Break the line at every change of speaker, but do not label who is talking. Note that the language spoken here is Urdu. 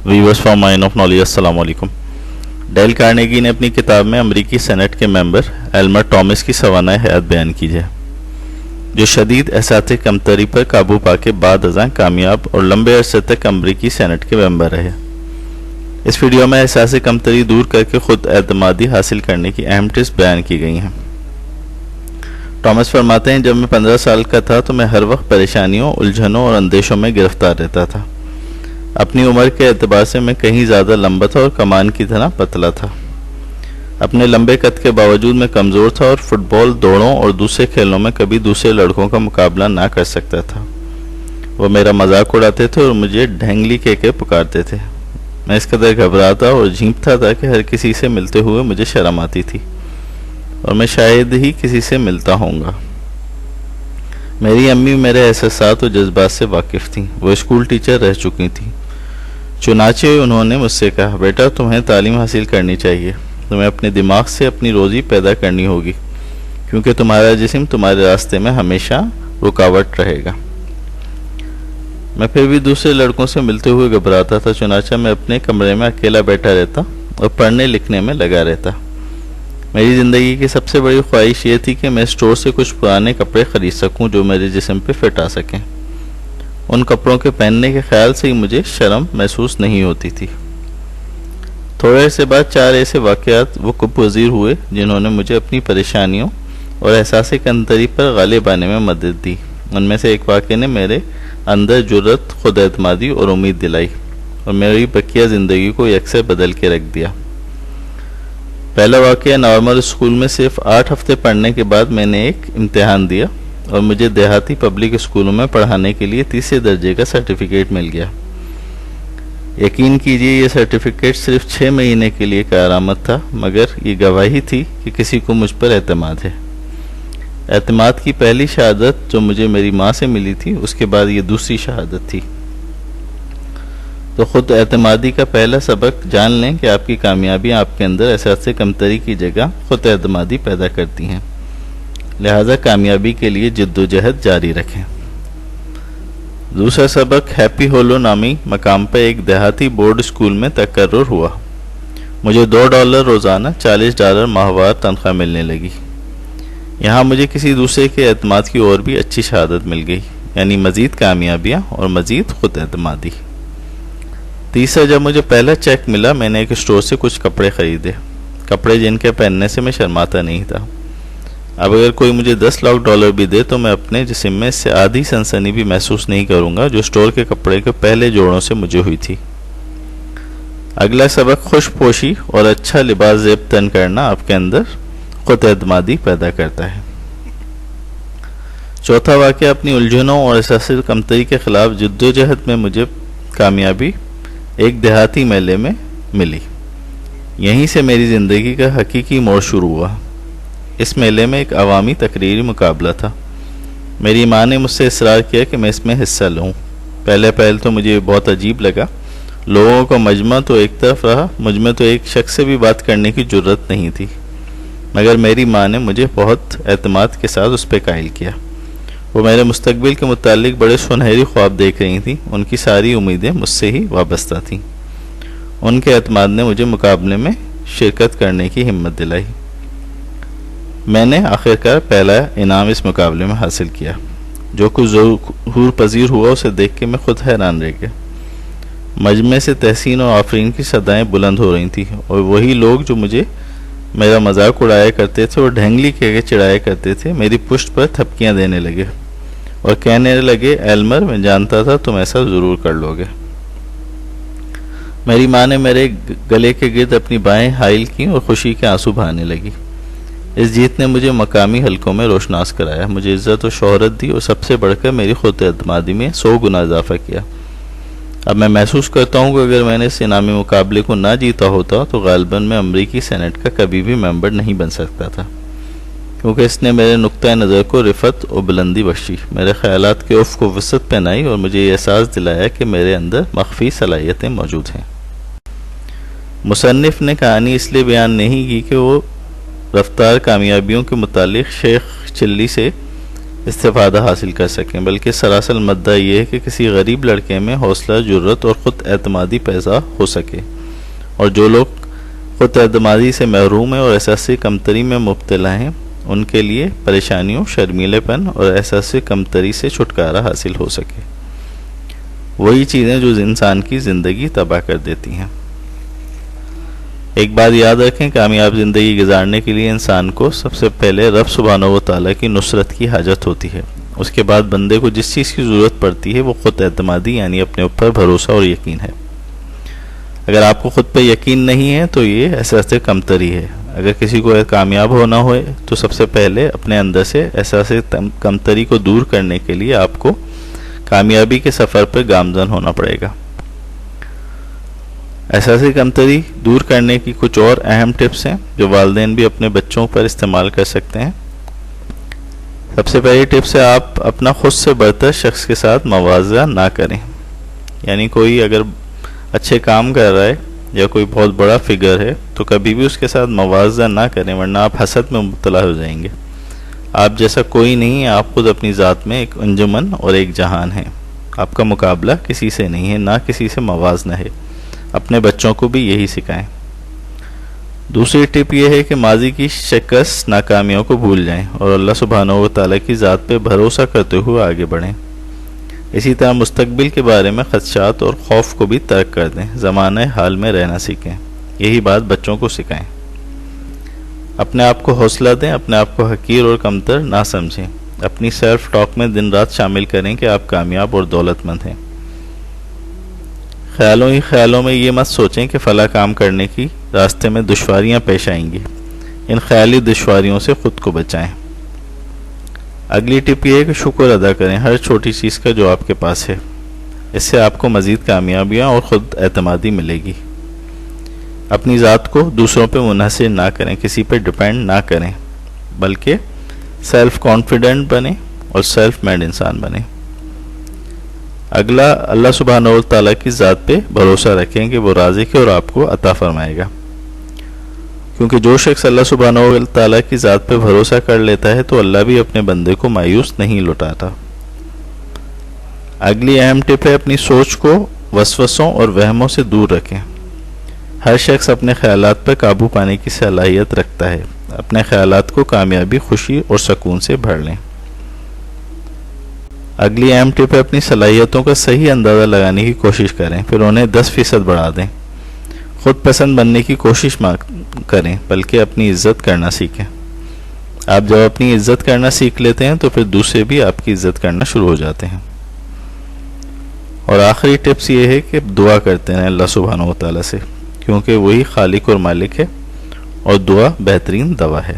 Viewers from mine of knowledge, السلام علیکم۔ ڈیل کارنیگی نے اپنی کتاب میں امریکی سینٹ کے ممبر ایلمر ٹامس کی سوانح حیات بیان کی ہے، جو شدید احساسِ کمتری پر قابو پا کے بعد ازاں کامیاب اور لمبے عرصے تک امریکی سینٹ کے ممبر رہے۔ اس ویڈیو میں احساسِ کمتری دور کر کے خود اعتمادی حاصل کرنے کی اہم ٹپس بیان کی گئی ہیں۔ ٹامس فرماتے ہیں، جب میں 15 سال کا تھا تو میں ہر وقت پریشانیوں، الجھنوں اور اندیشوں میں گرفتار رہتا تھا۔ اپنی عمر کے اعتبار سے میں کہیں زیادہ لمبا تھا اور کمان کی طرح پتلا تھا۔ اپنے لمبے قد کے باوجود میں کمزور تھا اور فٹ بال، دوڑوں اور دوسرے کھیلوں میں کبھی دوسرے لڑکوں کا مقابلہ نہ کر سکتا تھا۔ وہ میرا مذاق اڑاتے تھے اور مجھے ڈھینگلی کہہ کے پکارتے تھے۔ میں اس قدر گھبراتا اور جھینپتا تھا کہ ہر کسی سے ملتے ہوئے مجھے شرم آتی تھی، اور میں شاید ہی کسی سے ملتا ہوں گا۔ میری امی میرے احساسات اور جذبات سے واقف تھیں۔ وہ اسکول ٹیچر رہ چکی تھیں۔ چنانچہ انہوں نے مجھ سے کہا، بیٹا تمہیں تعلیم حاصل کرنی چاہیے، تمہیں اپنے دماغ سے اپنی روزی پیدا کرنی ہوگی، کیونکہ تمہارا جسم تمہارے راستے میں ہمیشہ رکاوٹ رہے گا۔ میں پھر بھی دوسرے لڑکوں سے ملتے ہوئے گھبراتا تھا، چنانچہ میں اپنے کمرے میں اکیلا بیٹھا رہتا اور پڑھنے لکھنے میں لگا رہتا۔ میری زندگی کی سب سے بڑی خواہش یہ تھی کہ میں اسٹور سے کچھ پرانے کپڑے خرید سکوں جو میرے جسم پہ فٹ آ سکیں۔ ان کپڑوں کے پہننے کے خیال سے ہی مجھے شرم محسوس نہیں ہوتی تھی۔ تھوڑے عرصے بعد 4 ایسے واقعات وقوع پذیر ہوئے جنہوں نے مجھے اپنی پریشانیوں اور احساسِ کمتری پر غالب آنے میں مدد دی۔ ان میں سے ایک واقعے نے میرے اندر جرأت، خود اعتمادی اور امید دلائی اور میری بقیہ زندگی کو یکسر بدل کے رکھ دیا۔ پہلا واقعہ، نارمل اسکول میں صرف 8 ہفتے پڑھنے کے بعد میں نے ایک امتحان دیا اور مجھے دیہاتی پبلک اسکولوں میں پڑھانے کے لیے 3 درجے کا سرٹیفکیٹ مل گیا۔ یقین کیجئے یہ سرٹیفکیٹ صرف 6 مہینے کے لیے کارآمد تھا، مگر یہ گواہی تھی کہ کسی کو مجھ پر اعتماد ہے۔ اعتماد کی پہلی شہادت جو مجھے میری ماں سے ملی تھی، اس کے بعد یہ دوسری شہادت تھی۔ تو خود اعتمادی کا پہلا سبق جان لیں کہ آپ کی کامیابیاں آپ کے اندر احساسِ کمتری کی جگہ خود اعتمادی پیدا کرتی ہیں، لہذا کامیابی کے لیے جد و جہد جاری رکھیں۔ دوسرا سبق، ہیپی ہولو نامی مقام پر ایک دیہاتی بورڈ اسکول میں تقرر ہوا۔ مجھے $2 روزانہ، $40 ماہوار تنخواہ ملنے لگی۔ یہاں مجھے کسی دوسرے کے اعتماد کی اور بھی اچھی شہادت مل گئی، یعنی مزید کامیابیاں اور مزید خود اعتمادی۔ تیسرا، جب مجھے پہلا چیک ملا میں نے ایک اسٹور سے کچھ کپڑے خریدے، کپڑے جن کے پہننے سے میں شرماتا نہیں تھا۔ اب اگر کوئی مجھے $10 لاکھ بھی دے تو میں اپنے جسم میں اس سے آدھی سنسنی بھی محسوس نہیں کروں گا جو اسٹور کے کپڑے کے پہلے جوڑوں سے مجھے ہوئی تھی۔ اگلا سبق، خوش پوشی اور اچھا لباس زیب تن کرنا آپ کے اندر خود اعتمادی پیدا کرتا ہے۔ چوتھا واقعہ، اپنی الجھنوں اور احساسِ کمتری کے خلاف جدوجہد میں مجھے کامیابی ایک دیہاتی میلے میں ملی۔ یہیں سے میری زندگی کا حقیقی موڑ شروع ہوا۔ اس میلے میں ایک عوامی تقریری مقابلہ تھا۔ میری ماں نے مجھ سے اصرار کیا کہ میں اس میں حصہ لوں۔ پہلے تو مجھے بہت عجیب لگا۔ لوگوں کا مجمع تو ایک طرف رہا، مجھ میں تو ایک شخص سے بھی بات کرنے کی جرأت نہیں تھی، مگر میری ماں نے مجھے بہت اعتماد کے ساتھ اس پہ قائل کیا۔ وہ میرے مستقبل کے متعلق بڑے سنہری خواب دیکھ رہی تھیں، ان کی ساری امیدیں مجھ سے ہی وابستہ تھیں۔ ان کے اعتماد نے مجھے مقابلے میں شرکت کرنے کی ہمت دلائی۔ میں نے آخرکار پہلا انعام اس مقابلے میں حاصل کیا۔ جو کچھ ظہور پذیر ہوا اسے دیکھ کے میں خود حیران رہ گیا۔ مجمع سے تحسین اور آفرین کی صدائیں بلند ہو رہی تھیں، اور وہی لوگ جو مجھے میرا مذاق اڑایا کرتے تھے اور ڈھینگلی کہہ کے چڑھایا کرتے تھے، میری پشت پر تھپکیاں دینے لگے اور کہنے لگے، ایلمر میں جانتا تھا تم ایسا ضرور کر لو گے۔ میری ماں نے میرے گلے کے گرد اپنی بائیں حائل کی اور خوشی کے آنسو بہانے لگی۔ اس جیت نے مجھے مقامی حلقوں میں روشناس کرایا، مجھے عزت و شہرت دی اور سب سے بڑھ کر میری خود اعتمادی میں 100 گنا اضافہ کیا۔ اب میں محسوس کرتا ہوں کہ اگر میں نے اس انعامی مقابلے کو نہ جیتا ہوتا تو غالباً میں امریکی سینٹ کا کبھی بھی ممبر نہیں بن سکتا تھا، کیونکہ اس نے میرے نقطۂ نظر کو رفعت و بلندی بخشی، میرے خیالات کے افق کو وسعت پہنائی اور مجھے یہ احساس دلایا کہ میرے اندر مخفی صلاحیتیں موجود ہیں۔ مصنف نے کہانی اس لیے بیان نہیں کی کہ وہ رفتار کامیابیوں کے متعلق شیخ چلی سے استفادہ حاصل کر سکیں، بلکہ سراسر مدعا یہ ہے کہ کسی غریب لڑکے میں حوصلہ، جرت اور خود اعتمادی پیدا ہو سکے، اور جو لوگ خود اعتمادی سے محروم ہیں اور احساس کمتری میں مبتلا ہیں، ان کے لیے پریشانیوں، شرمیلے پن اور احساس کمتری سے چھٹکارا حاصل ہو سکے۔ وہی چیزیں جو انسان کی زندگی تباہ کر دیتی ہیں۔ ایک بات یاد رکھیں، کامیاب زندگی گزارنے کے لیے انسان کو سب سے پہلے رب سبحانہ و تعالیٰ کی نصرت کی حاجت ہوتی ہے۔ اس کے بعد بندے کو جس چیز کی ضرورت پڑتی ہے وہ خود اعتمادی یعنی اپنے اوپر بھروسہ اور یقین ہے۔ اگر آپ کو خود پہ یقین نہیں ہے تو یہ احساس کمتری ہے۔ اگر کسی کو کامیاب ہونا ہوئے تو سب سے پہلے اپنے اندر سے احساس کمتری کو دور کرنے کے لیے آپ کو کامیابی کے سفر پر گامزن ہونا پڑے گا۔ احساس کمتری دور کرنے کی کچھ اور اہم ٹپس ہیں جو والدین بھی اپنے بچوں پر استعمال کر سکتے ہیں۔ سب سے پہلی ٹپس ہے، آپ اپنا خود سے برتر شخص کے ساتھ موازنہ نہ کریں۔ یعنی کوئی اگر اچھے کام کر رہا ہے یا کوئی بہت بڑا فگر ہے تو کبھی بھی اس کے ساتھ موازنہ نہ کریں، ورنہ آپ حسد میں مبتلا ہو جائیں گے۔ آپ جیسا کوئی نہیں ہے، آپ خود اپنی ذات میں ایک انجمن اور ایک جہان ہیں۔ آپ کا مقابلہ کسی سے نہیں ہے، نہ کسی سے موازنہ ہے۔ اپنے بچوں کو بھی یہی سکھائیں۔ دوسری ٹپ یہ ہے کہ ماضی کی شکست، ناکامیوں کو بھول جائیں اور اللہ سبحانہ و تعالیٰ کی ذات پہ بھروسہ کرتے ہوئے آگے بڑھیں۔ اسی طرح مستقبل کے بارے میں خدشات اور خوف کو بھی ترک کر دیں، زمانہ حال میں رہنا سیکھیں۔ یہی بات بچوں کو سکھائیں۔ اپنے آپ کو حوصلہ دیں، اپنے آپ کو حقیر اور کمتر نہ سمجھیں۔ اپنی سیلف ٹاک میں دن رات شامل کریں کہ آپ کامیاب اور دولت مند ہیں۔ خیالوں ہی خیالوں میں یہ مت سوچیں کہ فلاں کام کرنے کی راستے میں دشواریاں پیش آئیں گی۔ ان خیالی دشواریوں سے خود کو بچائیں۔ اگلی ٹپ یہ ہے کہ شکر ادا کریں ہر چھوٹی چیز کا جو آپ کے پاس ہے۔ اس سے آپ کو مزید کامیابیاں اور خود اعتمادی ملے گی۔ اپنی ذات کو دوسروں پہ منحصر نہ کریں، کسی پہ ڈپینڈ نہ کریں، بلکہ سیلف کانفیڈنٹ بنیں اور سیلف میڈ انسان بنیں۔ اگلا، اللہ سبحانہ و تعالیٰ کی ذات پہ بھروسہ رکھیں کہ وہ رازق ہے اور آپ کو عطا فرمائے گا، کیونکہ جو شخص اللہ سبحانہ و تعالیٰ کی ذات پہ بھروسہ کر لیتا ہے تو اللہ بھی اپنے بندے کو مایوس نہیں لوٹاتا۔ اگلی اہم ٹپ ہے، اپنی سوچ کو وسوسوں اور وہموں سے دور رکھیں۔ ہر شخص اپنے خیالات پر قابو پانے کی صلاحیت رکھتا ہے۔ اپنے خیالات کو کامیابی، خوشی اور سکون سے بھر لیں۔ اگلی اہم ٹپ ہے، اپنی صلاحیتوں کا صحیح اندازہ لگانے کی کوشش کریں، پھر انہیں 10% بڑھا دیں۔ خود پسند بننے کی کوشش نہ کریں، بلکہ اپنی عزت کرنا سیکھیں۔ آپ جب اپنی عزت کرنا سیکھ لیتے ہیں تو پھر دوسرے بھی آپ کی عزت کرنا شروع ہو جاتے ہیں۔ اور آخری ٹپس یہ ہے کہ دعا کرتے ہیں اللہ سبحانہ و تعالیٰ سے، کیونکہ وہی خالق اور مالک ہے اور دعا بہترین دوا ہے۔